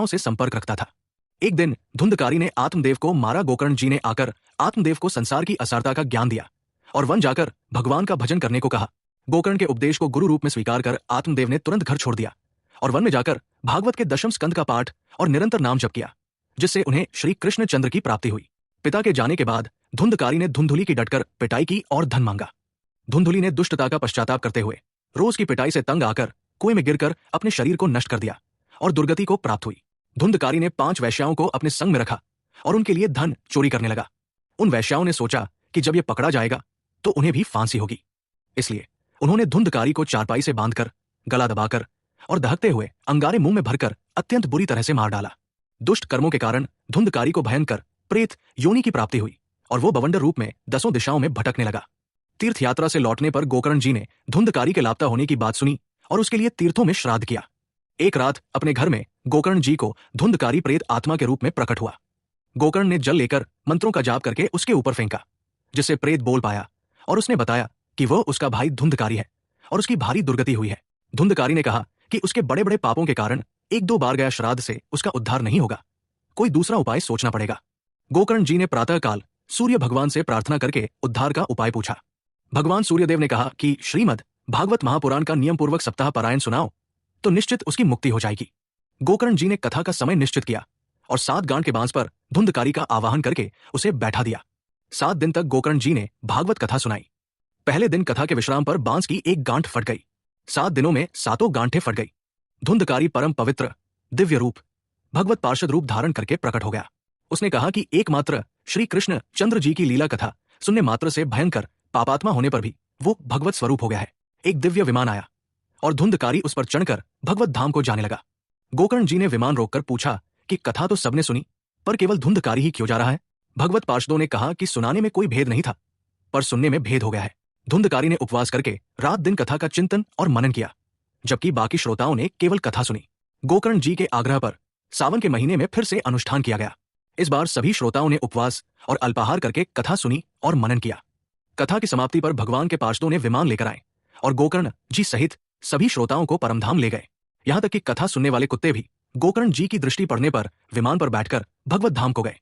से संपर्क रखता था। एक दिन धुंधकारी ने आत्मदेव को मारा। गोकर्ण जी ने आकर आत्मदेव को संसार की असारता का ज्ञान दिया और वन जाकर भगवान का भजन करने को कहा। गोकर्ण के उपदेश को गुरु रूप में स्वीकार कर आत्मदेव ने तुरंत घर छोड़ दिया और वन में जाकर भागवत के दशम स्कंद का पाठ और निरंतर नाम जप किया, जिससे उन्हें श्री कृष्णचंद्र की प्राप्ति हुई। पिता के जाने के बाद धुंधकारी ने धुंधुली की डटकर पिटाई की और धन मांगा। धुंधुली ने दुष्टता का पश्चाताप करते हुए रोज की पिटाई से तंग आकर कुएं में गिरकर अपने शरीर को नष्ट कर दिया और दुर्गति को प्राप्त हुई। धुंधकारी ने 5 वैश्याओं को अपने संग में रखा और उनके लिए धन चोरी करने लगा। उन वैश्याओं ने सोचा कि जब ये पकड़ा जाएगा तो उन्हें भी फांसी होगी, इसलिए उन्होंने धुंधकारी को चारपाई से बांधकर गला दबाकर और दहकते हुए अंगारे मुंह में भरकर अत्यंत बुरी तरह से मार डाला। दुष्ट कर्मों के कारण धुंधकारी को भयंकर प्रेत योनि की प्राप्ति हुई और वो बवंडर रूप में 10 दिशाओं में भटकने लगा। तीर्थ यात्रा से लौटने पर गोकर्ण जी ने धुंधकारी के लापता होने की बात सुनी और उसके लिए तीर्थों में श्राद्ध किया। एक रात अपने घर में गोकर्ण जी को धुंधकारी प्रेत आत्मा के रूप में प्रकट हुआ। गोकर्ण ने जल लेकर मंत्रों का जाप करके उसके ऊपर फेंका, जिससे प्रेत बोल पाया और उसने बताया कि वह उसका भाई धुंधकारी है और उसकी भारी दुर्गति हुई है। धुंधकारी ने कहा कि उसके बड़े बड़े पापों के कारण 1-2 बार गया श्राद्ध से उसका उद्धार नहीं होगा, कोई दूसरा उपाय सोचना पड़ेगा। गोकर्ण जी ने प्रातःकाल सूर्य भगवान से प्रार्थना करके उद्धार का उपाय पूछा। भगवान सूर्यदेव ने कहा कि श्रीमद् भागवत महापुराण का नियम पूर्वक सप्ताह पारायण सुनाओ तो निश्चित उसकी मुक्ति हो जाएगी। गोकर्ण जी ने कथा का समय निश्चित किया और 7 गांठ के बांस पर धुंधकारी का आवाहन करके उसे बैठा दिया। 7 दिन तक गोकर्ण जी ने भागवत कथा सुनाई। पहले दिन कथा के विश्राम पर बांस की 1 गांठ फट गई। 7 दिनों में 7 गांठें फट गई। धुंधकारी परम पवित्र दिव्य रूप भगवत पार्षद रूप धारण करके प्रकट हो गया। उसने कहा कि एकमात्र श्री कृष्ण चंद्र जी की लीला कथा सुनने मात्र से भयंकर पापात्मा होने पर भी वो भगवत स्वरूप हो गया है। एक दिव्य विमान आया और धुंधकारी उस पर चढ़कर भगवत धाम को जाने लगा। गोकर्ण जी ने विमान रोककर पूछा कि कथा तो सबने सुनी, पर केवल धुंधकारी ही क्यों जा रहा है? भगवत पार्षदों ने कहा कि सुनाने में कोई भेद नहीं था, पर सुनने में भेद हो गया है। धुंधकारी ने उपवास करके रात दिन कथा का चिंतन और मनन किया, जबकि बाकी श्रोताओं ने केवल कथा सुनी। गोकर्ण जी के आग्रह पर सावन के महीने में फिर से अनुष्ठान किया गया। इस बार सभी श्रोताओं ने उपवास और अल्पाहार करके कथा सुनी और मनन किया। कथा की समाप्ति पर भगवान के पार्षदों ने विमान लेकर आए और गोकर्ण जी सहित सभी श्रोताओं को परमधाम ले गए। यहां तक कि कथा सुनने वाले कुत्ते भी गोकर्ण जी की दृष्टि पड़ने पर विमान पर बैठकर भगवत धाम को गए।